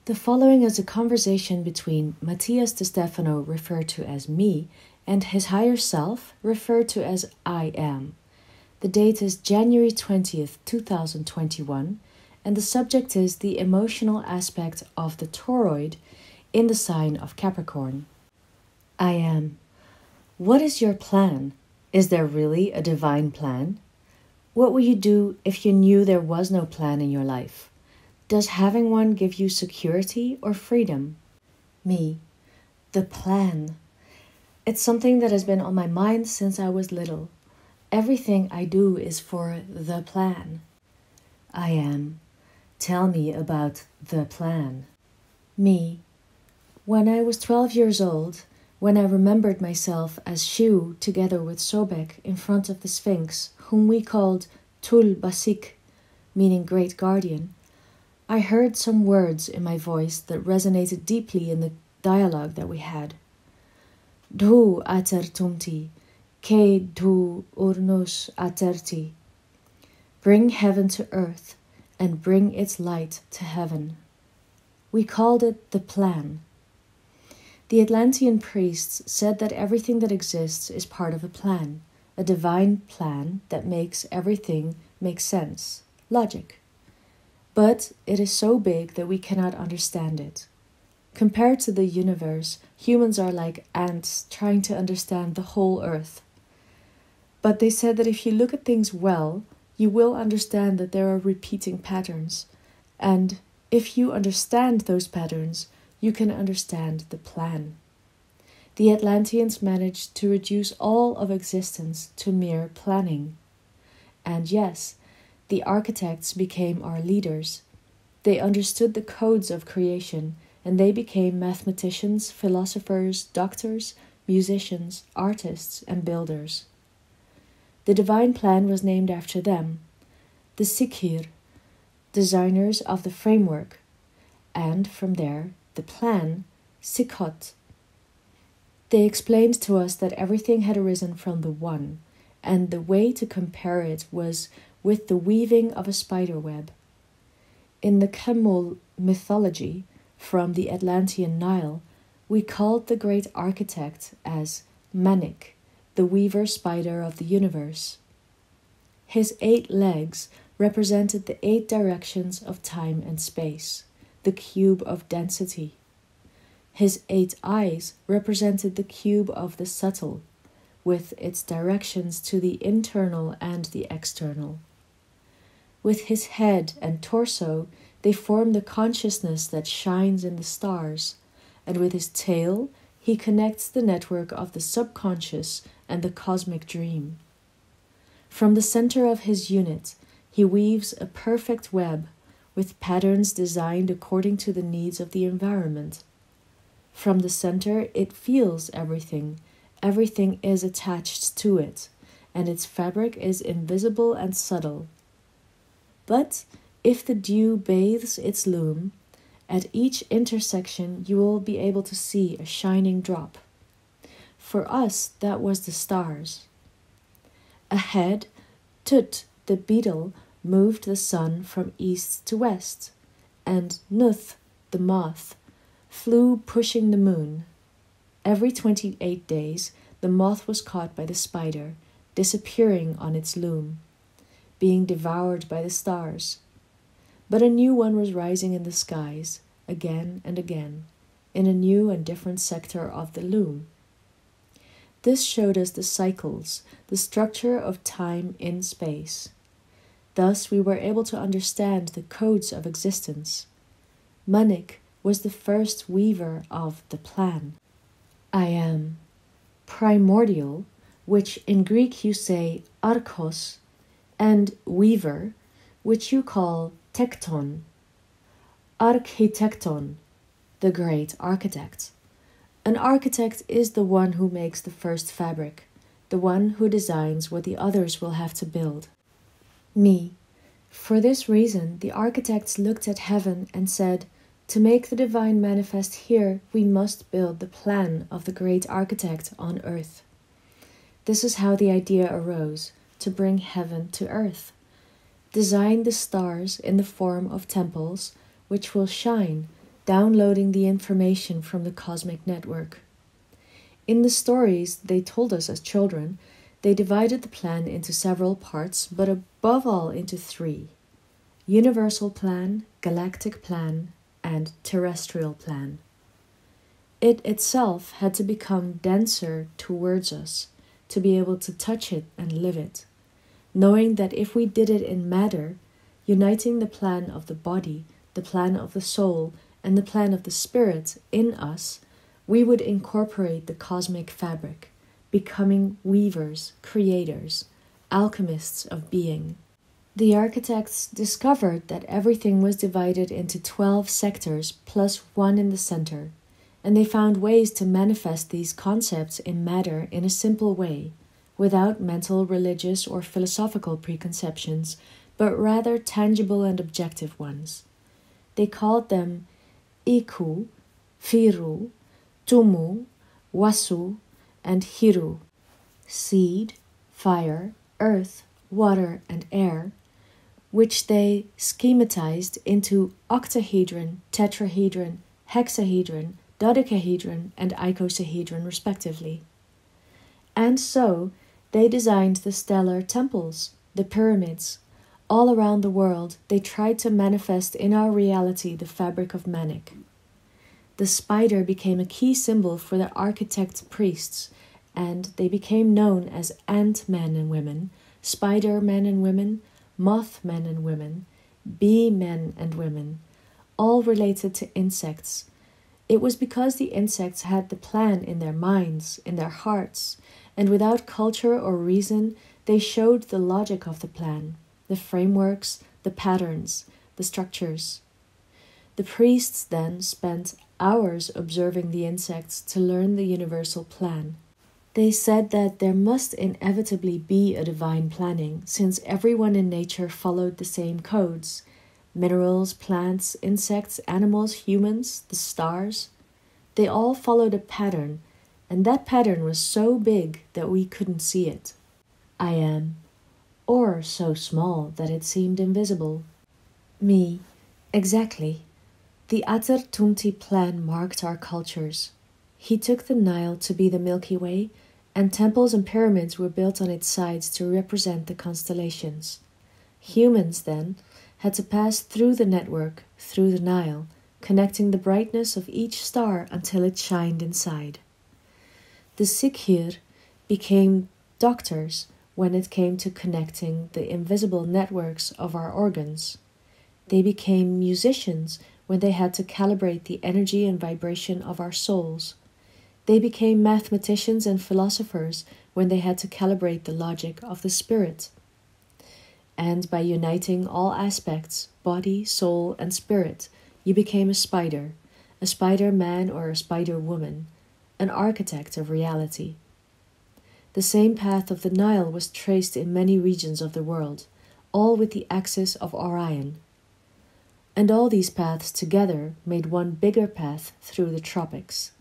The following is a conversation between Matías De Stefano, referred to as me, and his higher self, referred to as I am. The date is January 20th, 2021, and the subject is the emotional aspect of the toroid in the sign of Capricorn. I am. What is your plan? Is there really a divine plan? What would you do if you knew there was no plan in your life? Does having one give you security or freedom? Me. The plan. It's something that has been on my mind since I was little. Everything I do is for the plan. I am. Tell me about the plan. Me. When I was 12 years old, when I remembered myself as Shu together with Sobek in front of the Sphinx, whom we called Tul Basik, meaning Great Guardian, I heard some words in my voice that resonated deeply in the dialogue that we had. Dhu atertumti, ke dhu urnus aterti. Bring heaven to earth and bring its light to heaven. We called it the plan. The Atlantean priests said that everything that exists is part of a plan, a divine plan that makes everything make sense, logic. But it is so big that we cannot understand it. Compared to the universe, humans are like ants trying to understand the whole earth. But they said that if you look at things well, you will understand that there are repeating patterns. And if you understand those patterns, you can understand the plan. The Atlanteans managed to reduce all of existence to mere planning. And yes, the architects became our leaders. They understood the codes of creation, and they became mathematicians, philosophers, doctors, musicians, artists, and builders. The divine plan was named after them, the Sikhir, designers of the framework, and from there, the plan, Sikhot. They explained to us that everything had arisen from the One, and the way to compare it was with the weaving of a spider web. In the Camel mythology, from the Atlantean Nile, we called the great architect as Manik, the weaver spider of the universe. His 8 legs represented the 8 directions of time and space, the cube of density. His 8 eyes represented the cube of the subtle, with its directions to the internal and the external. With his head and torso, they form the consciousness that shines in the stars, and with his tail, he connects the network of the subconscious and the cosmic dream. From the center of his unit, he weaves a perfect web with patterns designed according to the needs of the environment. From the center, it feels everything. Everything is attached to it, and its fabric is invisible and subtle. But if the dew bathes its loom, at each intersection you will be able to see a shining drop. For us, that was the stars. Ahead, Tut, the beetle, moved the sun from east to west, and Nuth, the moth, flew pushing the moon. Every 28 days, the moth was caught by the spider, disappearing on its loom, being devoured by the stars. But a new one was rising in the skies, again and again, in a new and different sector of the loom. This showed us the cycles, the structure of time in space. Thus we were able to understand the codes of existence. Manik was the first weaver of the plan. I am primordial, which in Greek you say archos, and weaver, which you call tekton. Architecton, the great architect. An architect is the one who makes the first fabric, the one who designs what the others will have to build. Me. For this reason, the architects looked at heaven and said, to make the divine manifest here, we must build the plan of the great architect on earth. This is how the idea arose, to bring heaven to earth. Design the stars in the form of temples, which will shine, downloading the information from the cosmic network. In the stories they told us as children, they divided the plan into several parts, but above all into three: universal plan, galactic plan, and terrestrial plan. It itself had to become denser towards us, to be able to touch it and live it, knowing that if we did it in matter, uniting the plan of the body, the plan of the soul, and the plan of the spirit in us, we would incorporate the cosmic fabric, becoming weavers, creators, alchemists of being. The architects discovered that everything was divided into 12 sectors plus one in the center, and they found ways to manifest these concepts in matter in a simple way, without mental, religious, or philosophical preconceptions, but rather tangible and objective ones. They called them Iku, Firu, Tumu, Wasu, and Hiru: seed, fire, earth, water, and air, which they schematized into octahedron, tetrahedron, hexahedron, dodecahedron, and icosahedron respectively. And so they designed the stellar temples, the pyramids. All around the world they tried to manifest in our reality the fabric of Manic. The spider became a key symbol for the architect priests, and they became known as ant men and women, spider men and women, moth men and women, bee men and women, all related to insects. It was because the insects had the plan in their minds, in their hearts, and without culture or reason, they showed the logic of the plan, the frameworks, the patterns, the structures. The priests then spent hours observing the insects to learn the universal plan. They said that there must inevitably be a divine planning, since everyone in nature followed the same codes: minerals, plants, insects, animals, humans, the stars. They all followed a pattern, and that pattern was so big that we couldn't see it. I am, or so small that it seemed invisible. Me, exactly. The Ater-Tumti plan marked our cultures. He took the Nile to be the Milky Way, and temples and pyramids were built on its sides to represent the constellations. Humans, then, had to pass through the network, through the Nile, connecting the brightness of each star until it shined inside. The Sikhir became doctors when it came to connecting the invisible networks of our organs. They became musicians when they had to calibrate the energy and vibration of our souls. They became mathematicians and philosophers when they had to calibrate the logic of the spirit. And by uniting all aspects, body, soul, and spirit, you became a spider man or a spider woman, an architect of reality. The same path of the Nile was traced in many regions of the world, all with the axis of Orion. And all these paths together made one bigger path through the tropics.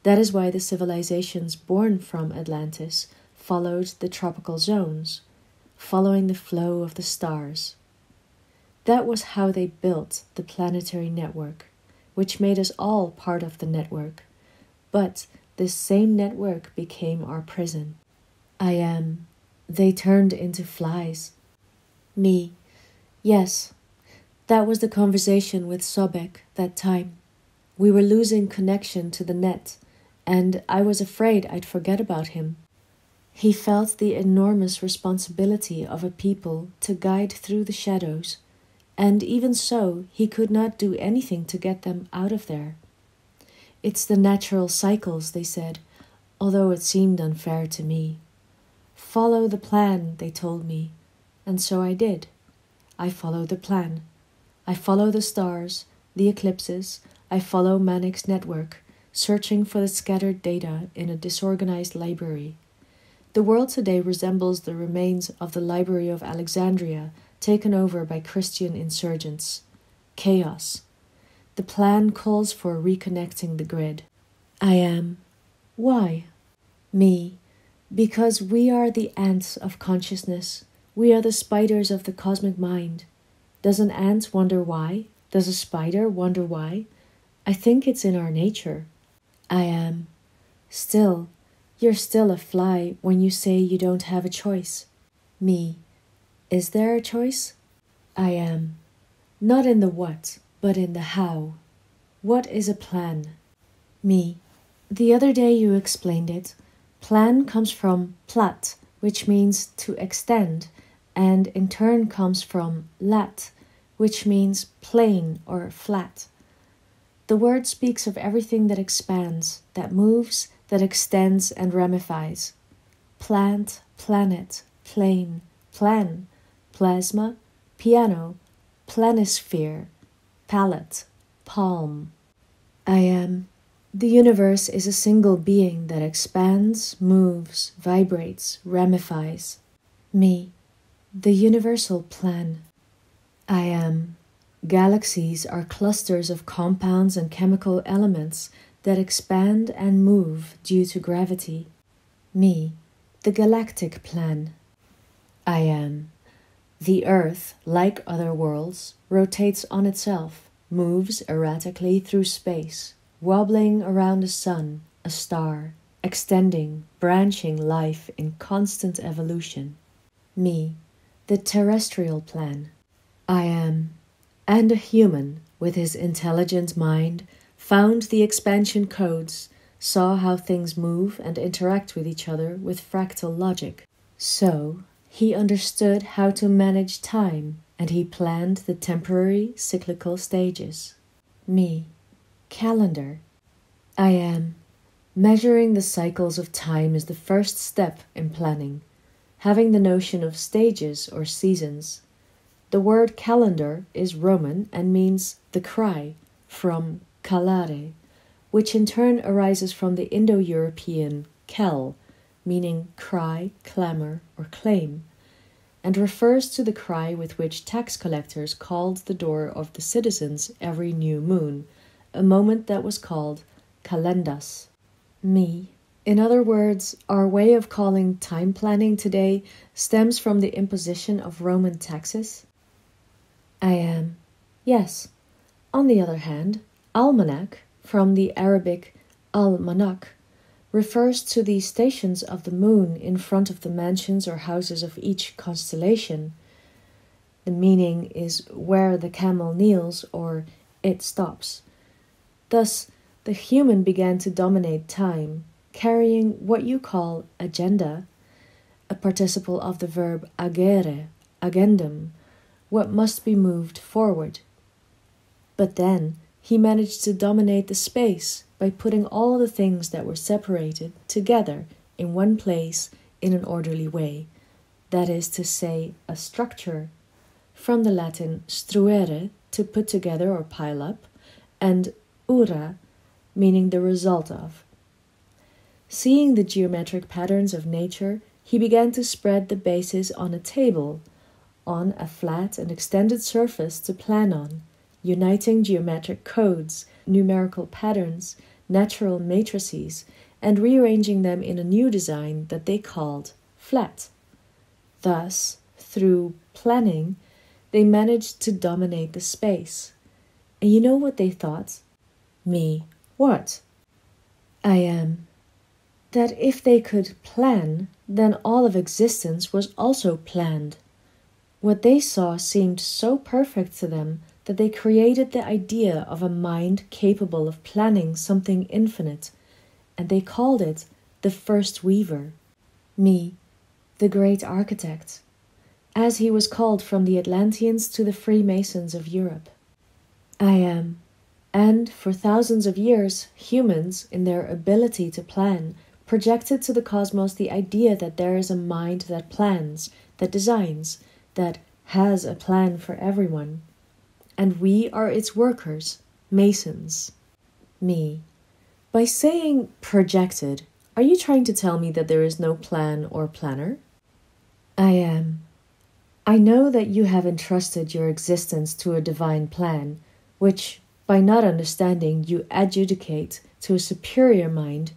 That is why the civilizations born from Atlantis followed the tropical zones, following the flow of the stars. That was how they built the planetary network, which made us all part of the network. But this same network became our prison. I am. They turned into flies. Me. Yes, that was the conversation with Sobek that time. We were losing connection to the net, and I was afraid I'd forget about him. He felt the enormous responsibility of a people to guide through the shadows, and even so, he could not do anything to get them out of there. It's the natural cycles, they said, although it seemed unfair to me. Follow the plan, they told me, and so I did. I follow the plan. I follow the stars, the eclipses. I follow Manic's network, searching for the scattered data in a disorganized library. The world today resembles the remains of the Library of Alexandria, taken over by Christian insurgents. Chaos. The plan calls for reconnecting the grid. I am. Why? Me. Because we are the ants of consciousness. We are the spiders of the cosmic mind. Does an ant wonder why? Does a spider wonder why? I think it's in our nature. I am. Still, you're still a fly when you say you don't have a choice. Me. Is there a choice? I am. Not in the what, but in the how. What is a plan? Me. The other day you explained it. Plan comes from plat, which means to extend, and in turn comes from lat, which means plain or flat. The word speaks of everything that expands, that moves, that extends and ramifies. Plant, planet, plane, plan, plasma, piano, planisphere, palette, palm. I am. The universe is a single being that expands, moves, vibrates, ramifies. Me. The universal plan. I am. Galaxies are clusters of compounds and chemical elements that expand and move due to gravity. Me. The galactic plan. I am. The Earth, like other worlds, rotates on itself, moves erratically through space, wobbling around the sun, a star, extending, branching life in constant evolution. Me. The terrestrial plan. I am. And a human, with his intelligent mind, found the expansion codes, saw how things move and interact with each other with fractal logic. So, he understood how to manage time, and he planned the temporary cyclical stages. Me. Calendar. I am. Measuring the cycles of time is the first step in planning, having the notion of stages or seasons. The word calendar is Roman and means the cry, from calare, which in turn arises from the Indo-European kel, meaning cry, clamor, or claim, and refers to the cry with which tax collectors called the door of the citizens every new moon, a moment that was called kalendas. Me. In other words, our way of calling time planning today stems from the imposition of Roman taxes. I am. Yes. On the other hand, almanac, from the Arabic al-manak, refers to the stations of the moon in front of the mansions or houses of each constellation. The meaning is where the camel kneels or it stops. Thus, the human began to dominate time, carrying what you call agenda, a participle of the verb agere, agendum, what must be moved forward. But then he managed to dominate the space by putting all the things that were separated together in one place in an orderly way, that is to say, a structure, from the Latin struere, to put together or pile up, and ura, meaning the result of. Seeing the geometric patterns of nature, he began to spread the bases on a table, on a flat and extended surface to plan on, uniting geometric codes, numerical patterns, natural matrices, and rearranging them in a new design that they called flat. Thus, through planning, they managed to dominate the space. And you know what they thought? Me. What? I am. That if they could plan, then all of existence was also planned. What they saw seemed so perfect to them that they created the idea of a mind capable of planning something infinite, and they called it the first weaver. Me, the great architect, as he was called from the Atlanteans to the Freemasons of Europe. I am. And for thousands of years, humans, in their ability to plan, projected to the cosmos the idea that there is a mind that plans, that designs, that has a plan for everyone. And we are its workers, masons. Me. By saying projected, are you trying to tell me that there is no plan or planner? I am. I know that you have entrusted your existence to a divine plan, which, by not understanding, you adjudicate to a superior mind.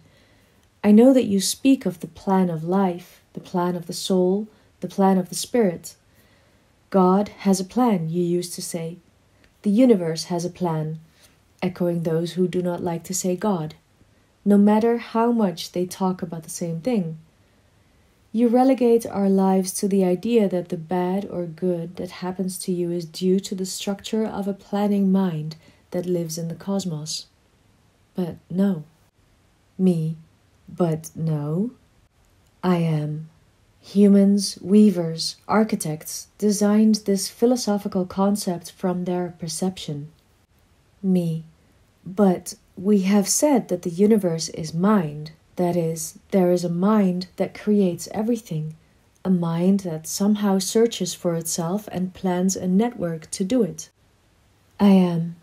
I know that you speak of the plan of life, the plan of the soul, the plan of the spirit. God has a plan, you used to say. The universe has a plan. echoing those who do not like to say God, no matter how much they talk about the same thing. You relegate our lives to the idea that the bad or good that happens to you is due to the structure of a planning mind that lives in the cosmos. But no. Me, but no. I am. Humans, weavers, architects designed this philosophical concept from their perception. Me, but we have said that the universe is mind. That is, there is a mind that creates everything, a mind that somehow searches for itself and plans a network to do it. I am.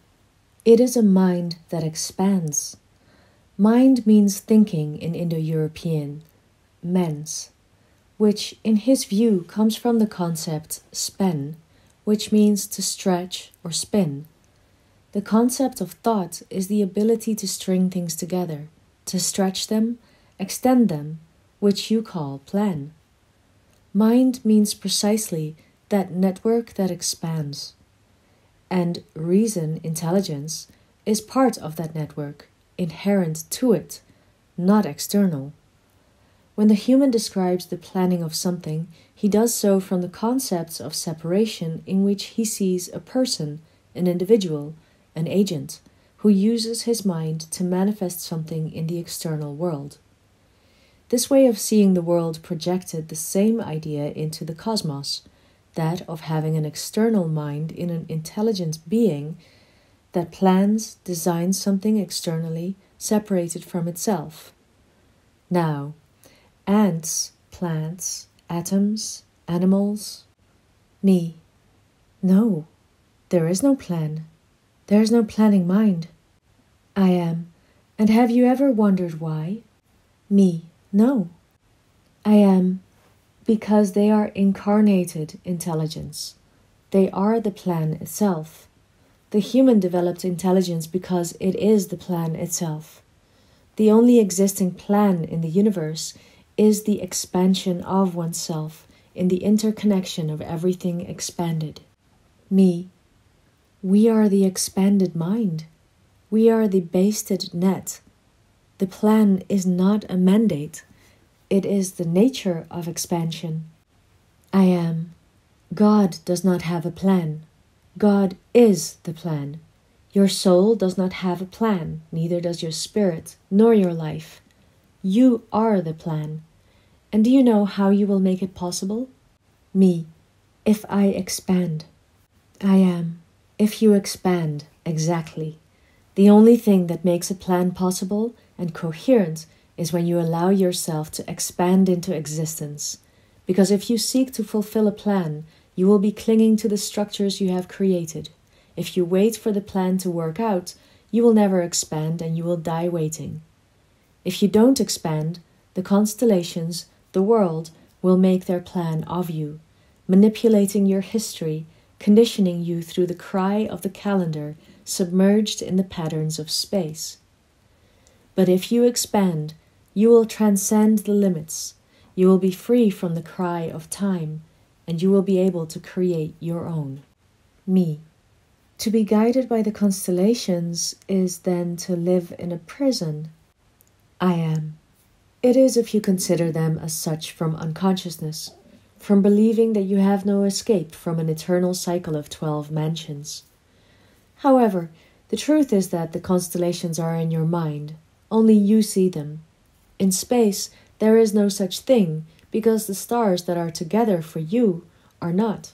It is a mind that expands. Mind means thinking in Indo-European, mens, which in his view comes from the concept spen, which means to stretch or spin. The concept of thought is the ability to string things together, to stretch them, extend them, which you call plan. Mind means precisely that network that expands. And reason, intelligence, is part of that network, inherent to it, not external. When the human describes the planning of something, he does so from the concepts of separation in which he sees a person, an individual, an agent, who uses his mind to manifest something in the external world. This way of seeing the world projected the same idea into the cosmos, that of having an external mind in an intelligent being that plans, designs something externally separated from itself. Now, ants, plants, atoms, animals. Me. No, there is no plan. There is no planning mind. I am. And have you ever wondered why? Me. No. I am. Because they are incarnated intelligence. They are the plan itself. The human developed intelligence because it is the plan itself. The only existing plan in the universe is the expansion of oneself in the interconnection of everything expanded. Me. We are the expanded mind. We are the basted net. The plan is not a mandate. It is the nature of expansion. I am. God does not have a plan. God is the plan. Your soul does not have a plan, neither does your spirit, nor your life. You are the plan. And do you know how you will make it possible? Me. If I expand. I am. If you expand, exactly. The only thing that makes a plan possible and coherent is when you allow yourself to expand into existence. Because if you seek to fulfill a plan, you will be clinging to the structures you have created. If you wait for the plan to work out, you will never expand and you will die waiting. If you don't expand, the constellations, the world, will make their plan of you, manipulating your history, conditioning you through the cry of the calendar, submerged in the patterns of space. But if you expand, you will transcend the limits. You will be free from the cry of time, and you will be able to create your own. Me. To be guided by the constellations is then to live in a prison. I am. It is if you consider them as such from unconsciousness, from believing that you have no escape from an eternal cycle of 12 mansions. However, the truth is that the constellations are in your mind. Only you see them. In space, there is no such thing, because the stars that are together for you are not.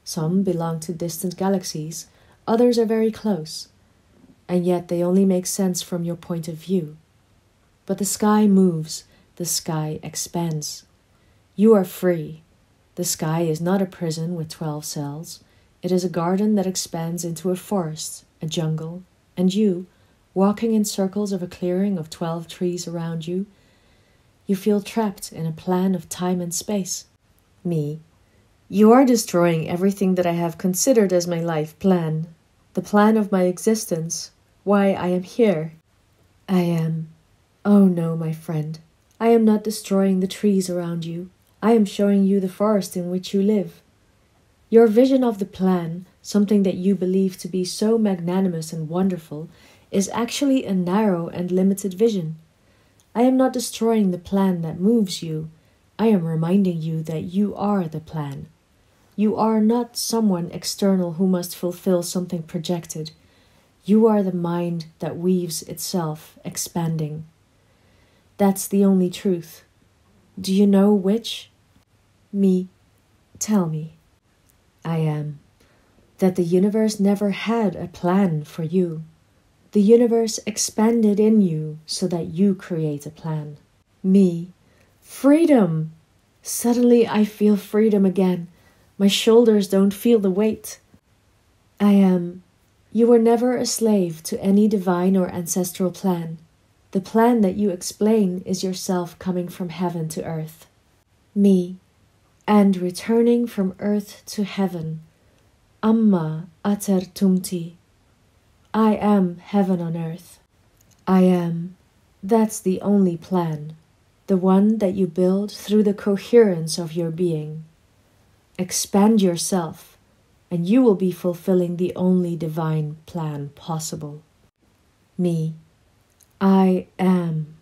Some belong to distant galaxies, others are very close, and yet they only make sense from your point of view. But the sky moves, the sky expands. You are free. The sky is not a prison with 12 cells. It is a garden that expands into a forest, a jungle, and you, walking in circles of a clearing of 12 trees around you, you feel trapped in a plan of time and space. Me. You are destroying everything that I have considered as my life plan, the plan of my existence, why I am here. I am. Oh no, my friend. I am not destroying the trees around you. I am showing you the forest in which you live. Your vision of the plan, something that you believe to be so magnanimous and wonderful, is actually a narrow and limited vision. I am not destroying the plan that moves you. I am reminding you that you are the plan. You are not someone external who must fulfill something projected. You are the mind that weaves itself, expanding. That's the only truth. Do you know which? Me. Tell me. I am. That the universe never had a plan for you. The universe expanded in you so that you create a plan. Me. Freedom! Suddenly I feel freedom again. My shoulders don't feel the weight. I am. You were never a slave to any divine or ancestral plan. The plan that you explain is yourself coming from heaven to earth. Me. And returning from earth to heaven. Amma ater tumti. I am heaven on earth. I am. That's the only plan. The one that you build through the coherence of your being. Expand yourself, and you will be fulfilling the only divine plan possible. Me. I am.